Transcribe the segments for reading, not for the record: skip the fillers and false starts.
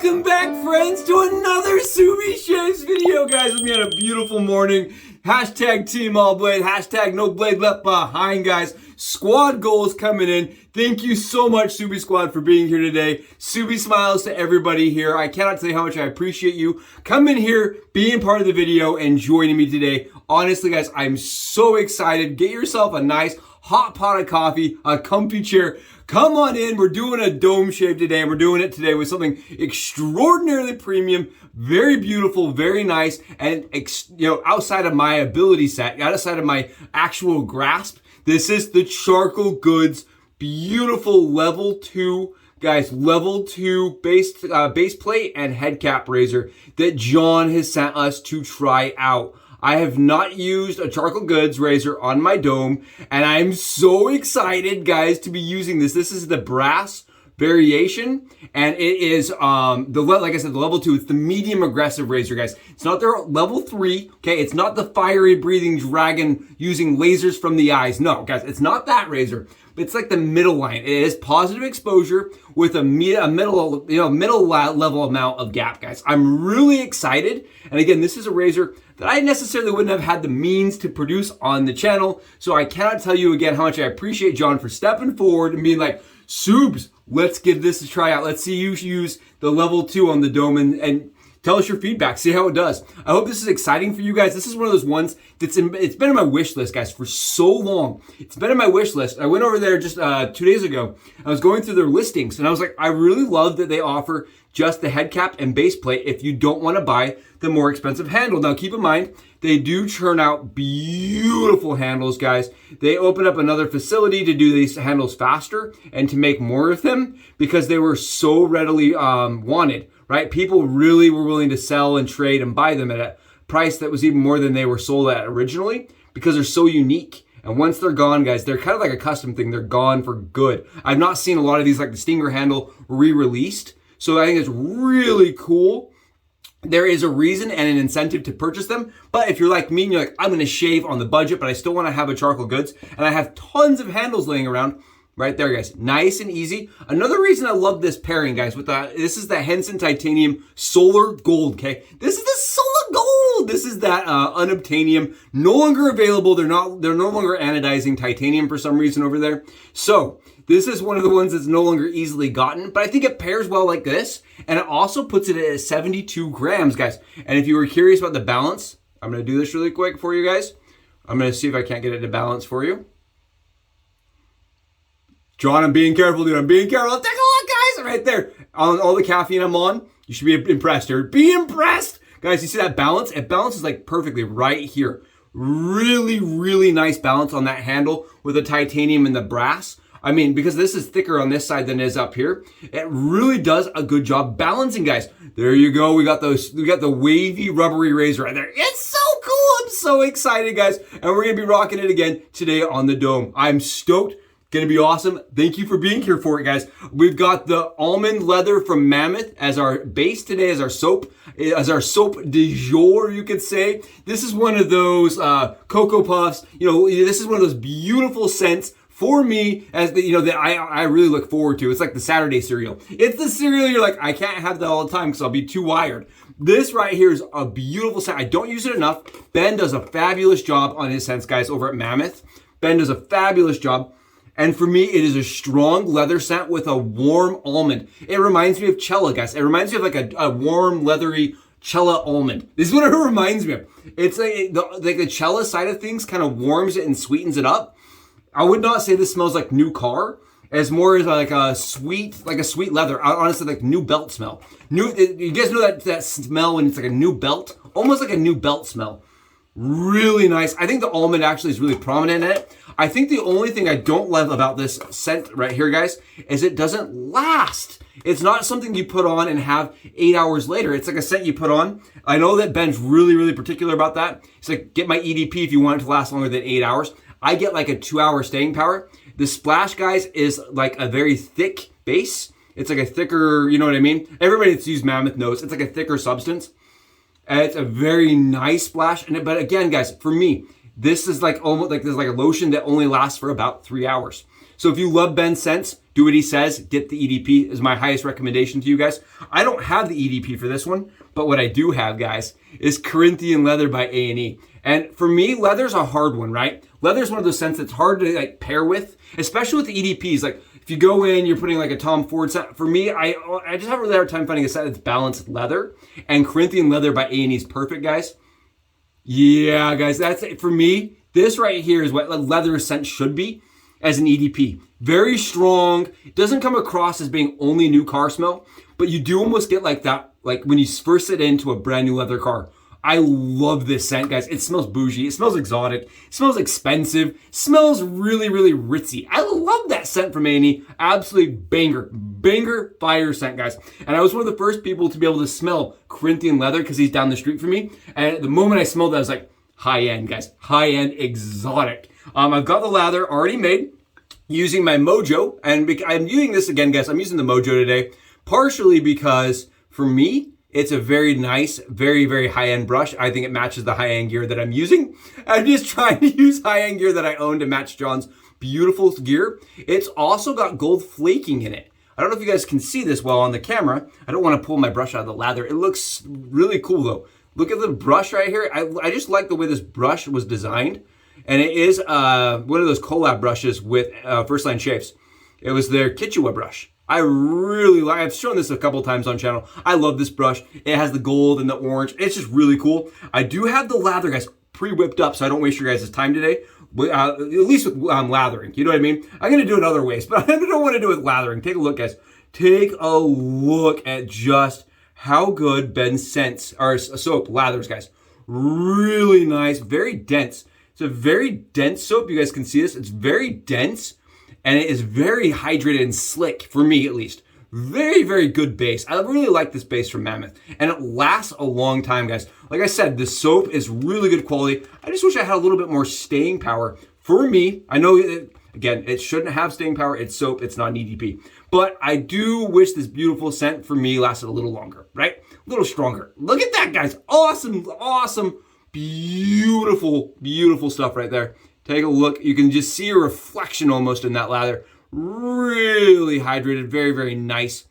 Welcome back, friends, to another BBS video, guys. With me on a beautiful morning. Hashtag Team All Blade. Hashtag No Blade Left Behind, guys. Squad goals coming in. Thank you so much, Subi Squad, for being here today. Subi smiles to everybody here. I cannot tell you how much I appreciate you coming here, being part of the video, and joining me today. Honestly, guys, I'm so excited. Get yourself a nice hot pot of coffee, a comfy chair. Come on in. We're doing a dome shave today, and we're doing it today with something extraordinarily premium, very beautiful, very nice, and outside of my ability set, outside of my actual grasp. This is the Charcoal Goods beautiful level 2, guys, level 2 base plate and head cap razor that John has sent us to try out. I have not used a Charcoal Goods razor on my dome, and I'm so excited, guys, to be using this. This is the brass variation, and it is like I said, the level 2. It's the medium aggressive razor, guys. It's not their level 3. Okay, it's not the fiery breathing dragon using lasers from the eyes. No, guys, it's not that razor. It's like the middle line. It is positive exposure with a middle level amount of gap, guys. I'm really excited. And again, this is a razor that I necessarily wouldn't have had the means to produce on the channel. So I cannot tell you again how much I appreciate John for stepping forward and being like, Subs, let's give this a try out. Let's see you use the level 2 on the dome and tell us your feedback. See how it does. I hope this is exciting for you guys. This is one of those ones it's been in my wish list, guys, for so long. It's been in my wish list. I went over there just 2 days ago. I was going through their listings, and I was like, I really love that they offer just the head cap and base plate if you don't want to buy the more expensive handle. Now, keep in mind, they do churn out beautiful handles, guys. They open up another facility to do these handles faster and to make more of them because they were so readily wanted, right? People really were willing to sell and trade and buy them at a price that was even more than they were sold at originally because they're so unique. And once they're gone, guys, they're kind of like a custom thing. They're gone for good. I've not seen a lot of these, like the Stinger handle, re-released. So I think it's really cool. There is a reason and an incentive to purchase them. But if you're like me and you're like, I'm going to shave on the budget, but I still want to have a Charcoal Goods, and I have tons of handles laying around, right there, guys. Nice and easy. Another reason I love this pairing, guys, this is the Henson Titanium Solar Gold, okay? This is the Solar Gold. This is that unobtainium. No longer available. They're no longer anodizing titanium for some reason over there. So this is one of the ones that's no longer easily gotten, but I think it pairs well like this, and it also puts it at 72 grams, guys. And if you were curious about the balance, I'm going to do this really quick for you guys. I'm going to see if I can't get it to balance for you. John, I'm being careful, dude. I'm being careful. Take a look, guys, right there. On all the caffeine I'm on, you should be impressed, dude. Be impressed. Guys, you see that balance? It balances like perfectly right here. Really, really nice balance on that handle with the titanium and the brass. I mean, because this is thicker on this side than it is up here, it really does a good job balancing, guys. There you go. We got the wavy, rubbery razor right there. It's so cool. I'm so excited, guys. And we're going to be rocking it again today on the dome. I'm stoked. Gonna be awesome. Thank you for being here for it, guys. We've got the Almond Leather from Mammoth as our base today, as our soap du jour, you could say. This is one of those Cocoa Puffs. This is one of those beautiful scents for me as that I really look forward to. It's like the Saturday cereal. It's the cereal you're like, I can't have that all the time because I'll be too wired. This right here is a beautiful scent. I don't use it enough. Ben does a fabulous job on his scents, guys, over at Mammoth. Ben does a fabulous job. And for me, it is a strong leather scent with a warm almond. It reminds me of Cella, guys. It reminds me of like a warm, leathery Cella almond. This is what it reminds me of. It's like the Cella side of things kind of warms it and sweetens it up. I would not say this smells like new car. It's more like a sweet leather. Honestly, like new belt smell. You guys know that smell when it's like a new belt? Almost like a new belt smell. Really nice. I think the almond actually is really prominent in it. I think the only thing I don't love about this scent right here, guys, is it doesn't last. It's not something you put on and have 8 hours later. It's like a scent you put on. I know that Ben's really, really particular about that. He's like, get my EDP if you want it to last longer than 8 hours. I get like a 2-hour staying power. The Splash, guys, is like a very thick base. It's like a thicker, you know what I mean? Everybody that's used Mammoth knows it's like a thicker substance. And it's a very nice splash. But again, guys, for me, this is like almost like a lotion that only lasts for about 3 hours. So if you love Ben's scents, do what he says, get the EDP is my highest recommendation to you guys. I don't have the EDP for this one, but what I do have, guys, is Corinthian Leather by A&E. And for me, leather's a hard one, right? Leather's one of those scents that's hard to like pair with, especially with the EDPs. Like if you go in, you're putting like a Tom Ford scent. For me, I just have a really hard time finding a scent that's balanced leather. And Corinthian Leather by A&E is perfect, guys. Yeah, guys, that's it for me. This right here is what a leather scent should be as an EDP. Very strong. It doesn't come across as being only new car smell, but you do almost get like that, like when you first sit into a brand new leather car. I love this scent, guys. It smells bougie. It smells exotic. It smells expensive. It smells really, really ritzy. I love that scent from A&E. Absolutely banger fire scent, guys. And I was one of the first people to be able to smell Corinthian Leather because he's down the street from me. And the moment I smelled that, I was like, high end, guys. High end, exotic. I've got the lather already made using my MOJO. And I'm using this again, guys. I'm using the MOJO today, partially because for me, it's a very nice, very, very high-end brush. I think it matches the high-end gear that I'm using. I'm just trying to use high-end gear that I own to match John's beautiful gear. It's also got gold flaking in it. I don't know if you guys can see this well on the camera. I don't want to pull my brush out of the lather. It looks really cool though. Look at the brush right here. I just like the way this brush was designed. And it is one of those collab brushes with First Line Shaves. It was their KITUWAH brush. I really like, I've shown this a couple times on channel. I love this brush. It has the gold and the orange. It's just really cool. I do have the lather, guys, pre-whipped up, so I don't waste your guys' time today. At least with lathering, you know what I mean? I'm gonna do it other ways, but I don't wanna do it with lathering. Take a look, guys. Take a look at just how good Ben's scents, or soap lathers, guys. Really nice, very dense. It's a very dense soap. You guys can see this. It's very dense. And it is very hydrated and slick, for me at least. Very, very good base. I really like this base from Mammoth. And it lasts a long time, guys. Like I said, the soap is really good quality. I just wish I had a little bit more staying power. For me, I know, again, it shouldn't have staying power. It's soap. It's not an EDP. But I do wish this beautiful scent, for me, lasted a little longer, right? A little stronger. Look at that, guys. Awesome, awesome, beautiful, beautiful stuff right there. Take a look. You can just see a reflection almost in that lather. Really hydrated. Very, very nice.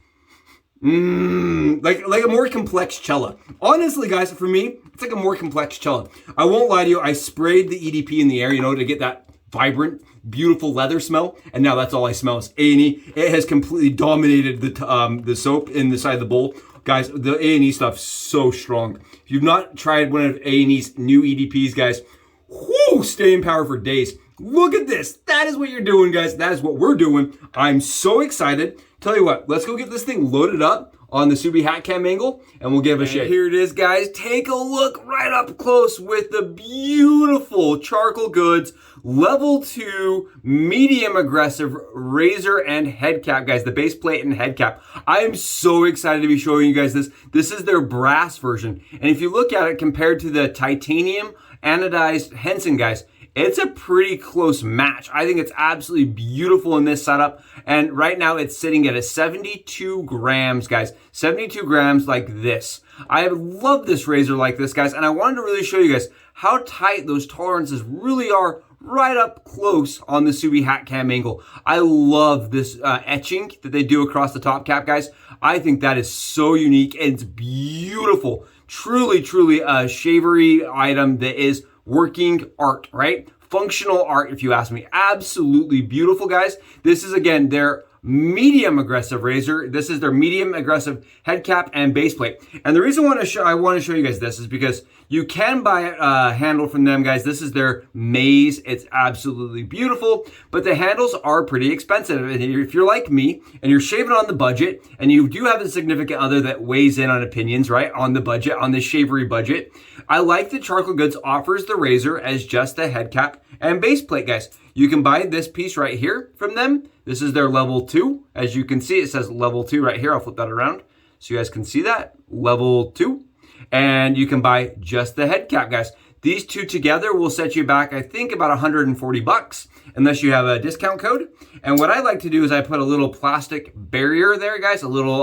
Like a more complex cella. Honestly, guys, for me, it's like a more complex cella. I won't lie to you. I sprayed the EDP in the air, you know, to get that vibrant, beautiful leather smell. And now that's all I smell is A&E. It has completely dominated the soap in the side of the bowl. Guys, the A&E stuff's so strong. If you've not tried one of A&E's new EDPs, guys, whoo, staying power for days. Look at this. That is what you're doing, guys. That is what we're doing. I'm so excited. Tell you what, let's go get this thing loaded up on the Subi hat cam angle and we'll give it a shake. Here it is, guys. Take a look right up close with the beautiful Charcoal Goods level 2 medium aggressive razor and head cap, guys. The base plate and head cap. I am so excited to be showing you guys this. This is their brass version. And if you look at it compared to the titanium anodized Henson, guys, it's a pretty close match. I think it's absolutely beautiful in this setup. And right now it's sitting at a 72 grams, guys. 72 grams like this. I love this razor like this, guys. And I wanted to really show you guys how tight those tolerances really are right up close on the Subi hat cam angle. I love this etching that they do across the top cap, guys. I think that is so unique and it's beautiful. Truly, truly a shavery item that is working art, right? Functional art, if you ask me. Absolutely beautiful, guys. This is, again, their medium aggressive razor. This is their medium aggressive head cap and base plate. And the reason I want to show you guys this is because you can buy a handle from them, guys. This is their maze. It's absolutely beautiful, but the handles are pretty expensive. And if you're like me and you're shaving on the budget and you do have a significant other that weighs in on opinions, right? On the budget, on the shavery budget, I like that Charcoal Goods offers the razor as just the head cap and base plate, guys. You can buy this piece right here from them. This is their level 2. As you can see, it says level 2 right here. I'll flip that around so you guys can see that. Level 2. And you can buy just the head cap, guys. These two together will set you back, I think, about 140 bucks, unless you have a discount code. And what I like to do is I put a little plastic barrier there, guys. A little,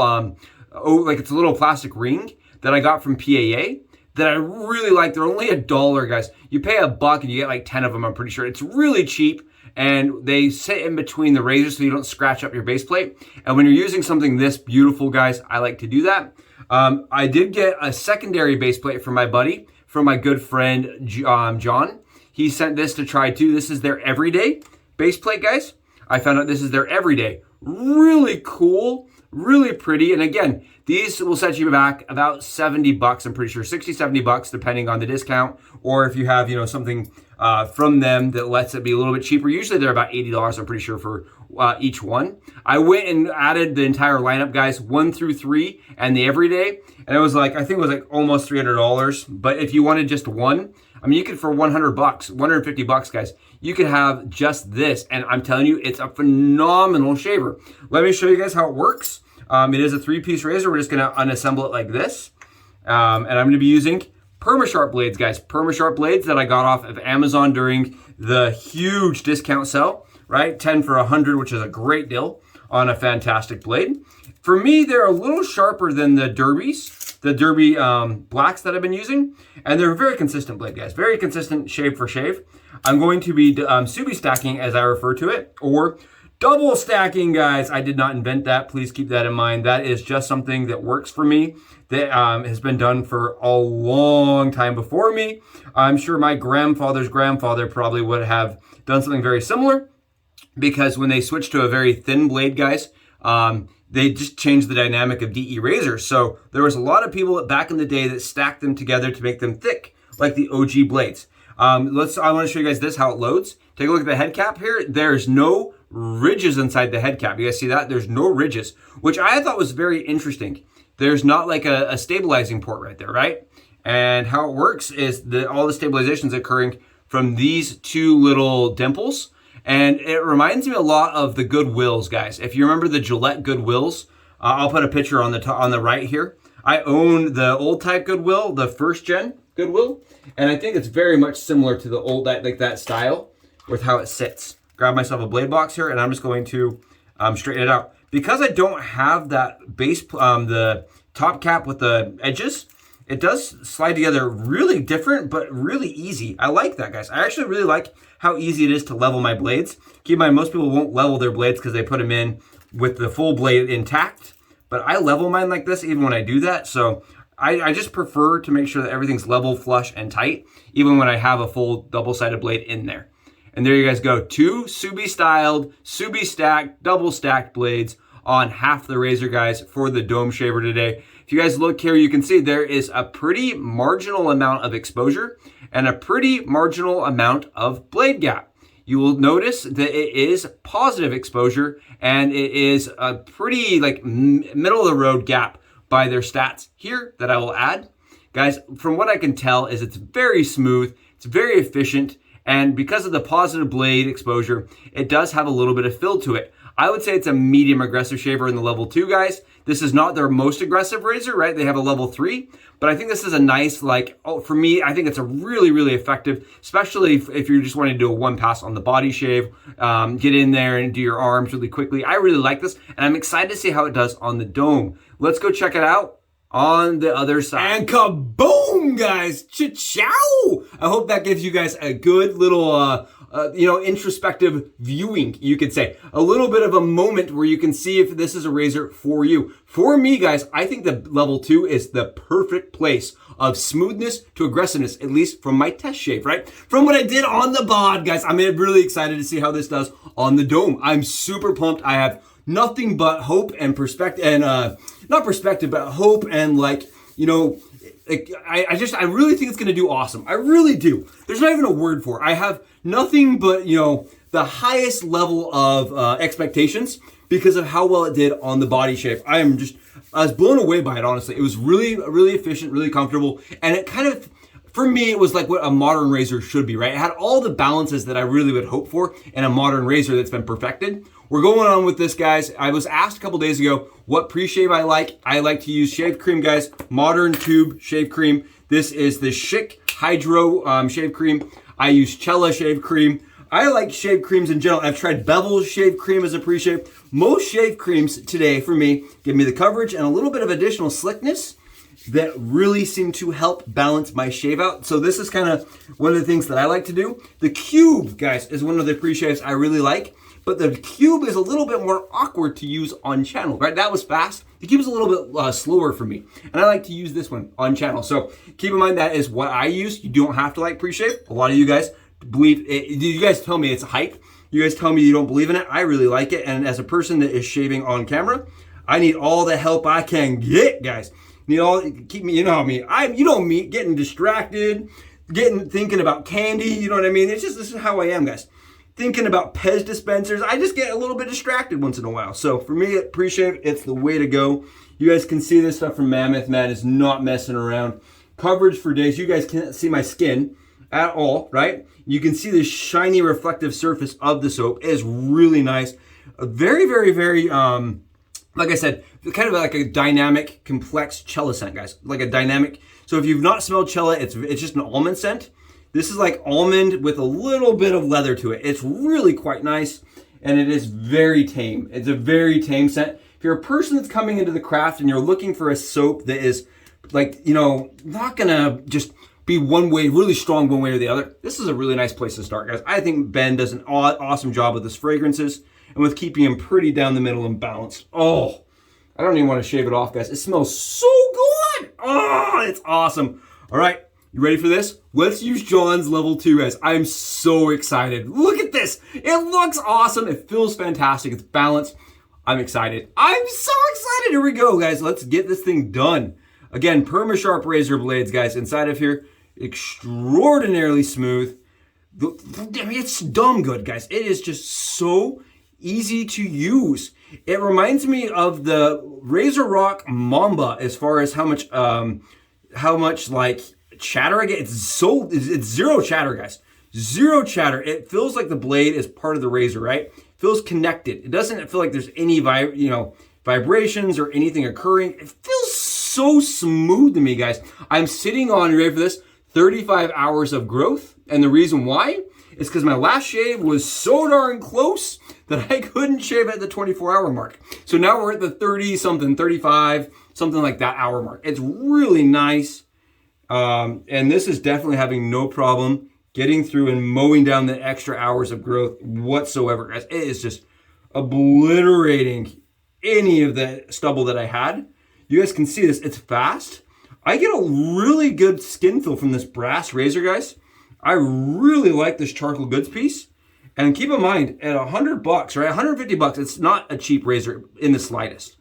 like it's a little plastic ring that I got from PAA that I really like. They're only $1, guys. You pay $1 and you get like 10 of them, I'm pretty sure. It's really cheap. and they sit in between the razors so you don't scratch up your base plate. And when you're using something this beautiful, guys, I like to do that. I did get a secondary base plate from my buddy, from my good friend John. He sent this to try too. This is their everyday base plate, guys. I found out this is their everyday. Really cool, really pretty. And again, these will set you back about 70 bucks, I'm pretty sure, 60, 70 bucks, depending on the discount, or if you have, something from them that lets it be a little bit cheaper. Usually they're about $80, I'm pretty sure, for each one. I went and added the entire lineup, guys, 1 through 3 and the everyday, and it was like, I think it was like almost $300. But if you wanted just one, I mean, you could, for 100 bucks, 150 bucks, guys, you could have just this. And I'm telling you, it's a phenomenal shaver. Let me show you guys how it works. It is a 3-piece razor. We're just gonna unassemble it like this. And I'm gonna be using PermaSharp blades, guys. PermaSharp blades that I got off of Amazon during the huge discount sale, right? 10 for 100, which is a great deal on a fantastic blade. For me, they're a little sharper than the Derbies, the Derby blacks that I've been using. And they're a very consistent blade, guys. Very consistent shave for shave. I'm going to be Subi stacking, as I refer to it, or double stacking, guys. I did not invent that. Please keep that in mind. That is just something that works for me, that has been done for a long time before me. I'm sure my grandfather's grandfather probably would have done something very similar, because when they switched to a very thin blade, guys, they just changed the dynamic of DE razors. So there was a lot of people back in the day that stacked them together to make them thick, like the OG blades. I want to show you guys this, how it loads. Take a look at the head cap here. There's no ridges inside the head cap. You guys see that? There's no ridges, which I thought was very interesting. There's not like a stabilizing port right there, right? And how it works is all the stabilization is occurring from these two little dimples. And it reminds me a lot of the Goodwills, guys. If you remember the Gillette Goodwills, I'll put a picture on the right here. I own the old type Goodwill, the first gen Goodwill, and I think it's very much similar to the old, like that style with how it sits. Grab myself a blade box here, and I'm just going to straighten it out. Because I don't have that base, the top cap with the edges, it does slide together really different, but really easy. I like that, guys. I actually really like how easy it is to level my blades. Keep in mind, most people won't level their blades because they put them in with the full blade intact, but I level mine like this even when I do that. So I just prefer to make sure that everything's level, flush, and tight, even when I have a full double-sided blade in there. And there you guys go. 2 Subi-styled, Subi-stacked, double-stacked blades on half the razor, guys, for the dome shaver today. If you guys look here, you can see there is a pretty marginal amount of exposure and a pretty marginal amount of blade gap. You will notice that it is positive exposure, and it is a pretty like middle of the road gap by their stats here that I will add. Guys, from what I can tell is it's very smooth, it's very efficient, and because of the positive blade exposure, it does have a little bit of fill to it. I would say it's a medium aggressive shaver in the level 2, guys. This is not their most aggressive razor, right? They have a level 3, but I think this is a nice, for me, I think it's a really, really effective, especially if you're just wanting to do a one pass on the body shave, get in there and do your arms really quickly. I really like this, and I'm excited to see how it does on the dome. Let's go check it out on the other side. And kaboom, guys! Cha-chow! I hope that gives you guys a good little, introspective viewing, you could say. A little bit of a moment where you can see if this is a razor for you. For me, guys, I think the level 2 is the perfect place of smoothness to aggressiveness, at least from my test shave, right? From what I did on the bod, guys, I'm really excited to see how this does on the dome. I'm super pumped. I have nothing but hope and perspective, and not perspective, but hope and I really think it's going to do awesome. I really do. There's not even a word for it. I have nothing but, the highest level of expectations because of how well it did on the body shave. I was blown away by it, honestly. It was really, really efficient, really comfortable. And it kind of, for me, it was like what a modern razor should be, right? It had all the balances that I really would hope for in a modern razor that's been perfected. We're going on with this, guys. I was asked a couple days ago what pre-shave I like. I like to use shave cream, guys. Modern tube shave cream. This is the Schick Hydro shave cream. I use Cella shave cream. I like shave creams in general. I've tried Bevel's shave cream as a pre-shave. Most shave creams today, for me, give me the coverage and a little bit of additional slickness that really seem to help balance my shave out. So this is kind of one of the things that I like to do. The cube, guys, is one of the pre-shaves I really like, but the cube is a little bit more awkward to use on channel, right? That was fast. The cube is a little bit slower for me, and I like to use this one on channel. So keep in mind that is what I use. You don't have to like pre-shave. A lot of you guys believe it. You guys tell me it's hype. You guys tell me you don't believe in it. I really like it, and as a person that is shaving on camera, I need all the help I can get, guys. Keep me, you know me. You know me, getting distracted, thinking about candy. You know what I mean? This is how I am, guys. Thinking about Pez dispensers. I just get a little bit distracted once in a while. So for me, pre-shave, it's the way to go. You guys can see this stuff from Mammoth, man. It's not messing around. Coverage for days. You guys can't see my skin at all, right? You can see the shiny reflective surface of the soap. It is really nice. Very, very, very, like I said, kind of like a dynamic, complex cella scent, guys. Like a dynamic. So if you've not smelled cella, it's just an almond scent. This is like almond with a little bit of leather to it. It's really quite nice, and it is very tame. It's a very tame scent. If you're a person that's coming into the craft and you're looking for a soap that is like, not gonna just be one way, really strong one way or the other, this is a really nice place to start, guys. I think Ben does an awesome job with his fragrances and with keeping them pretty down the middle and balanced. Oh, I don't even want to shave it off, guys. It smells so good. Oh, it's awesome. All right, you ready for this? Let's use John's level 2, guys. I'm so excited. Look at this. It looks awesome. It feels fantastic. It's balanced. I'm excited. I'm so excited. Here we go, guys. Let's get this thing done. Again, perma-sharp razor blades, guys, inside of here. Extraordinarily smooth. I mean, it's dumb good, guys. It is just so easy to use. It reminds me of the Razor Rock Mamba as far as how much like chatter I get. It's zero chatter, guys. Zero chatter. It feels like the blade is part of the razor, right? It feels connected. It doesn't feel like there's any vibrations or anything occurring. It feels so smooth to me, guys. I'm sitting on, you ready for this? 35 hours of growth. And the reason why is because my last shave was so darn close that I couldn't shave at the 24-hour mark. So now we're at the 30-something, 35, something like that hour mark. It's really nice. And this is definitely having no problem getting through and mowing down the extra hours of growth whatsoever, guys. It is just obliterating any of the stubble that I had. You guys can see this. It's fast. I get a really good skin feel from this brass razor, guys. I really like this charcoal goods piece. And keep in mind, at $100, right? $150, it's not a cheap razor in the slightest.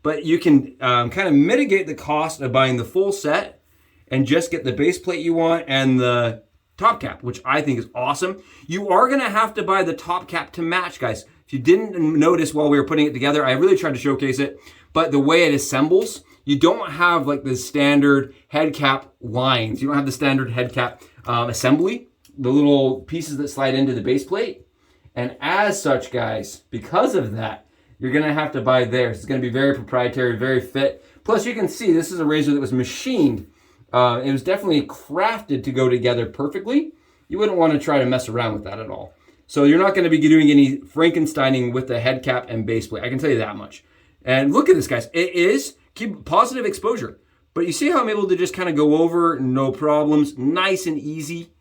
But you can kind of mitigate the cost of buying the full set and just get the base plate you want and the top cap, which I think is awesome. You are going to have to buy the top cap to match, guys. If you didn't notice while we were putting it together, I really tried to showcase it. But the way it assembles, you don't have like the standard head cap lines. You don't have the standard head cap assembly, the little pieces that slide into the base plate. And as such, guys, because of that, you're going to have to buy theirs. It's going to be very proprietary, very fit. Plus, you can see this is a razor that was machined. It was definitely crafted to go together perfectly. You wouldn't want to try to mess around with that at all. So you're not going to be doing any Frankensteining with the head cap and base plate. I can tell you that much. And look at this, guys. It is keep positive exposure. But you see how I'm able to just kind of go over, no problems, nice and easy.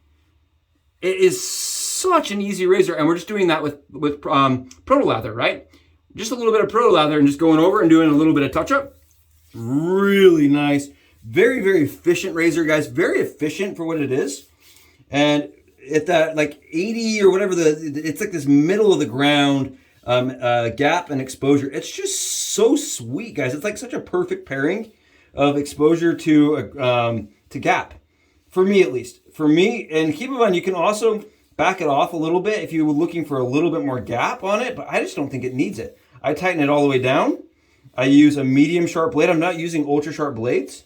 It is such an easy razor, and we're just doing that with Proto Lather, right? Just a little bit of Proto Lather and just going over and doing a little bit of touch-up. Really nice. Very, very efficient razor, guys. Very efficient for what it is. And at that like 80 or whatever, it's like this middle of the ground gap and exposure. It's just so sweet, guys. It's like such a perfect pairing of exposure to gap. For me, at least. For me, and keep in mind, you can also back it off a little bit if you were looking for a little bit more gap on it, but I just don't think it needs it. I tighten it all the way down. I use a medium sharp blade. I'm not using ultra sharp blades.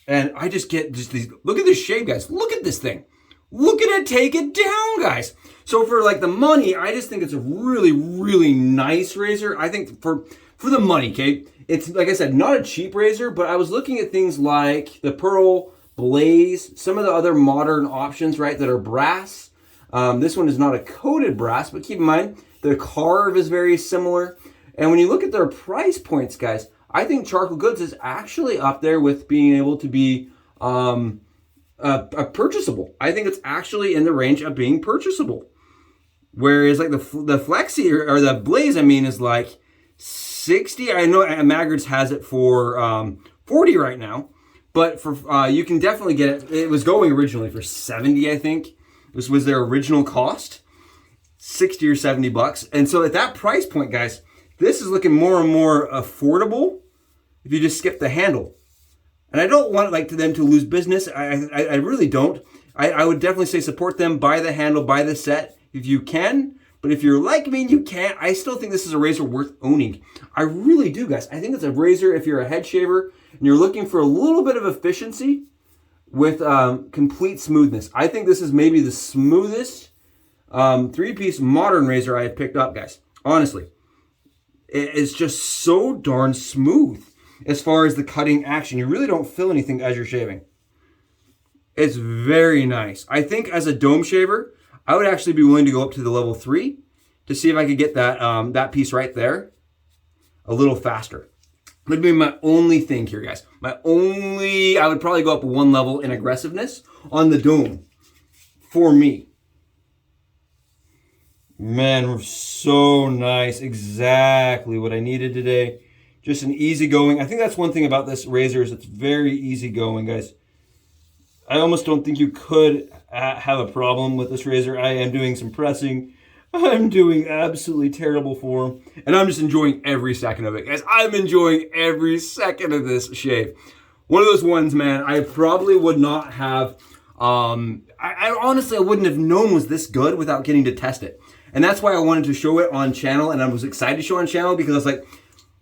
And I just get these, look at this shave, guys. Look at this thing. Look at it take it down, guys. So for like the money, I just think it's a really, really nice razor. I think for the money, okay? It's, like I said, not a cheap razor, but I was looking at things like the Pearl Blaze, some of the other modern options, right, that are brass. This one is not a coated brass, but keep in mind, the carve is very similar. And when you look at their price points, guys, I think Charcoal Goods is actually up there with being able to be purchasable. I think it's actually in the range of being purchasable. Whereas like the Flexi or the Blaze, I mean, is like 60. I know Maggart's has it for 40 right now, but for you can definitely get it. It was going originally for 70, I think. This was their original cost, 60 or 70 bucks. And so at that price point, guys, this is looking more and more affordable if you just skip the handle. And I don't want like them to lose business. I really don't. I would definitely say support them, buy the handle, buy the set if you can. But if you're like me and you can't, I still think this is a razor worth owning. I really do, guys. I think it's a razor if you're a head shaver and you're looking for a little bit of efficiency with complete smoothness. I think this is maybe the smoothest three-piece modern razor I have picked up, guys. Honestly, it's just so darn smooth as far as the cutting action. You really don't feel anything as you're shaving. It's very nice. I think as a dome shaver, I would actually be willing to go up to the level 3 to see if I could get that that piece right there a little faster. That'd be my only thing here, guys. I would probably go up one level in aggressiveness on the dome for me. Man, so nice. Exactly what I needed today. Just an easygoing. I think that's one thing about this razor is it's very easygoing, guys. I almost don't think you could have a problem with this razor. I am doing some pressing. I'm doing absolutely terrible form. And I'm just enjoying every second of it, guys. I'm enjoying every second of this shave. One of those ones, man, I probably would not have, I honestly, I wouldn't have known was this good without getting to test it. And that's why I wanted to show it on channel. And I was excited to show it on channel because I was like,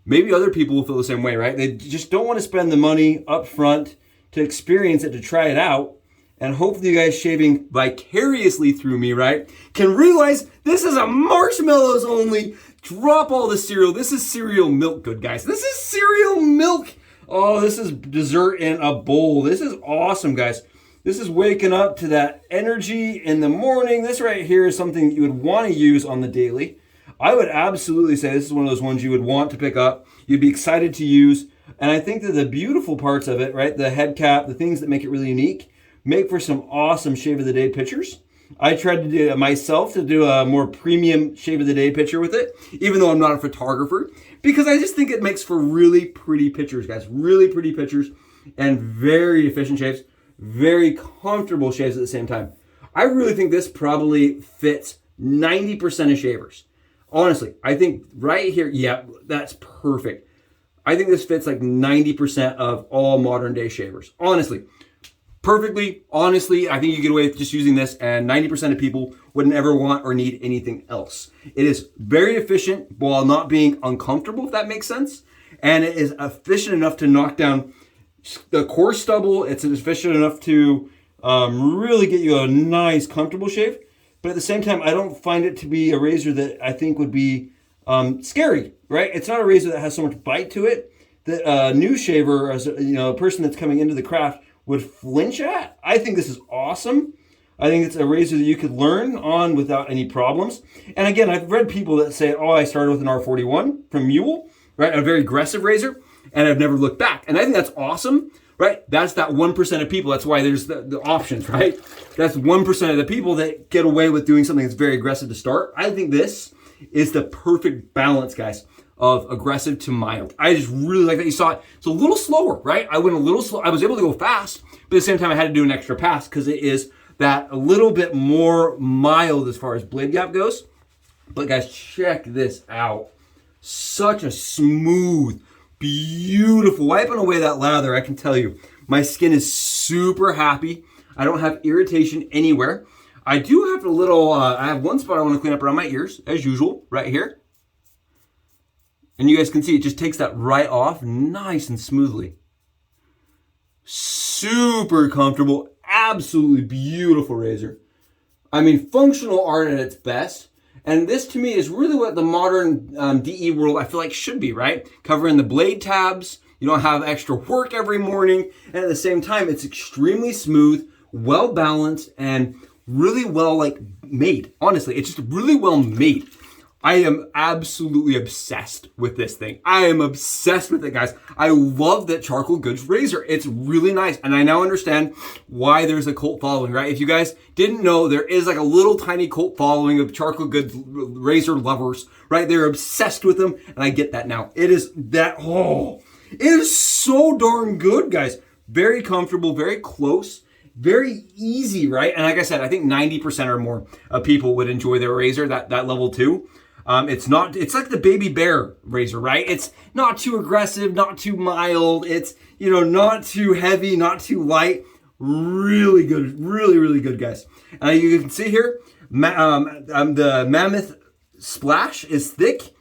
maybe other people will feel the same way, right? They just don't want to spend the money up front to experience it, to try it out. And hopefully you guys shaving vicariously through me, right, can realize this is a marshmallows only. Drop all the cereal. This is cereal milk good, guys. This is cereal milk. Oh, this is dessert in a bowl. This is awesome, guys. This is waking up to that energy in the morning. This right here is something you would want to use on the daily. I would absolutely say this is one of those ones you would want to pick up. You'd be excited to use. And I think that the beautiful parts of it, right, the head cap, the things that make it really unique, make for some awesome shave of the day pictures. I tried to do it myself to do a more premium shave of the day picture with it, even though I'm not a photographer, because I just think it makes for really pretty pictures, guys. Really pretty pictures and very efficient shaves, very comfortable shaves at the same time. I really think this probably fits 90% of shavers. Honestly, I think right here, yeah, that's perfect. I think this fits like 90% of all modern day shavers. Honestly. Perfectly, honestly, I think you get away with just using this and 90% of people wouldn't ever want or need anything else. It is very efficient while not being uncomfortable, if that makes sense. And it is efficient enough to knock down the coarse stubble. It's efficient enough to really get you a nice, comfortable shave. But at the same time, I don't find it to be a razor that I think would be scary, right? It's not a razor that has so much bite to it that a new shaver, as a person that's coming into the craft, would flinch at. I think this is awesome. I think it's a razor that you could learn on without any problems. And again, I've read people that say, oh, I started with an R41 from Mule, right? A very aggressive razor, and I've never looked back. And I think that's awesome, right? That's that 1% of people. That's why there's the options, right? That's 1% of the people that get away with doing something that's very aggressive to start. I think this is the perfect balance, guys, of aggressive to mild. I just really like that. You saw it. It's a little slower, right? I went a little slow. I was able to go fast, but at the same time, I had to do an extra pass because it is that a little bit more mild as far as blade gap goes. But guys, check this out. Such a smooth, beautiful, wiping away that lather. I can tell you, my skin is super happy. I don't have irritation anywhere. I do have a little, I have one spot I want to clean up around my ears, as usual, right here. And you guys can see it just takes that right off nice and smoothly. Super comfortable, absolutely beautiful razor. I mean, functional art at its best. And this to me is really what the modern DE world I feel like should be, right? Covering the blade tabs. You don't have extra work every morning. And at the same time, it's extremely smooth, well balanced, and really well made. Honestly, it's just really well made. I am absolutely obsessed with this thing. I am obsessed with it, guys. I love that charcoal goods razor. It's really nice. And I now understand why there's a cult following, right? If you guys didn't know, there is like a little tiny cult following of charcoal goods razor lovers, right? They're obsessed with them. And I get that now. It is that, oh, it is so darn good, guys. Very comfortable, very close, very easy, right? And like I said, I think 90% or more of people would enjoy their razor, that level 2. It's like the baby bear razor, right? It's not too aggressive, not too mild. It's, not too heavy, not too light. Really good, really, really good, guys. You can see here, the Mammoth splash is thick.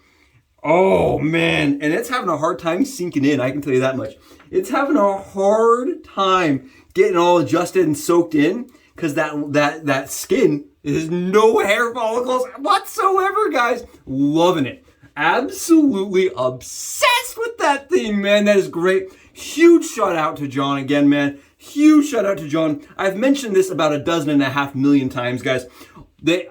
Oh man, and it's having a hard time sinking in, I can tell you that much. It's having a hard time getting all adjusted and soaked in because that skin is no hair follicles whatsoever, guys. Loving it. Absolutely obsessed with that thing, man. That is great. Huge shout out to John again, man. Huge shout out to John. I've mentioned this about 12.5 million times, guys.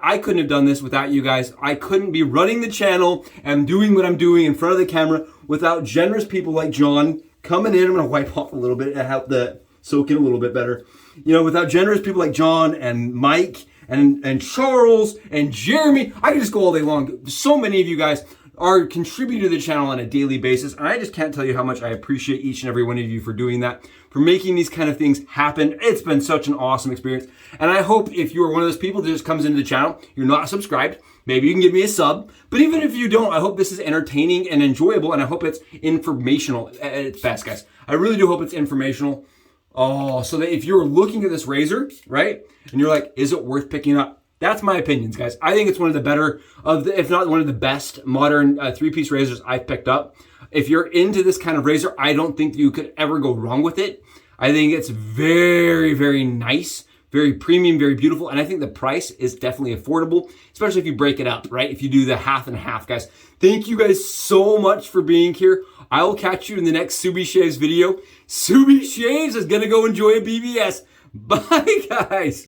I couldn't have done this without you guys. I couldn't be running the channel and doing what I'm doing in front of the camera without generous people like John coming in. I'm going to wipe off a little bit and help the soak in a little bit better. Without generous people like John and Mike and Charles and Jeremy, I can just go all day long. So many of you guys are contributing to the channel on a daily basis, and I just can't tell you how much I appreciate each and every one of you for doing that, for making these kind of things happen. It's been such an awesome experience, and I hope if you are one of those people that just comes into the channel, you're not subscribed, maybe you can give me a sub, but even if you don't, I hope this is entertaining and enjoyable, and I hope it's informational at its best, guys. I really do hope it's informational. Oh, so that if you're looking at this razor, right, and you're like, is it worth picking up? That's my opinions, guys. I think it's one of the better if not one of the best modern 3-piece razors I've picked up. If you're into this kind of razor, I don't think you could ever go wrong with it. I think it's very, very nice, very premium, very beautiful, and I think the price is definitely affordable, especially if you break it up, right? If you do the half and half, guys. Thank you guys so much for being here. I will catch you in the next Subi Shaves video. Subi Shaves is gonna go enjoy a BBS. Bye, guys.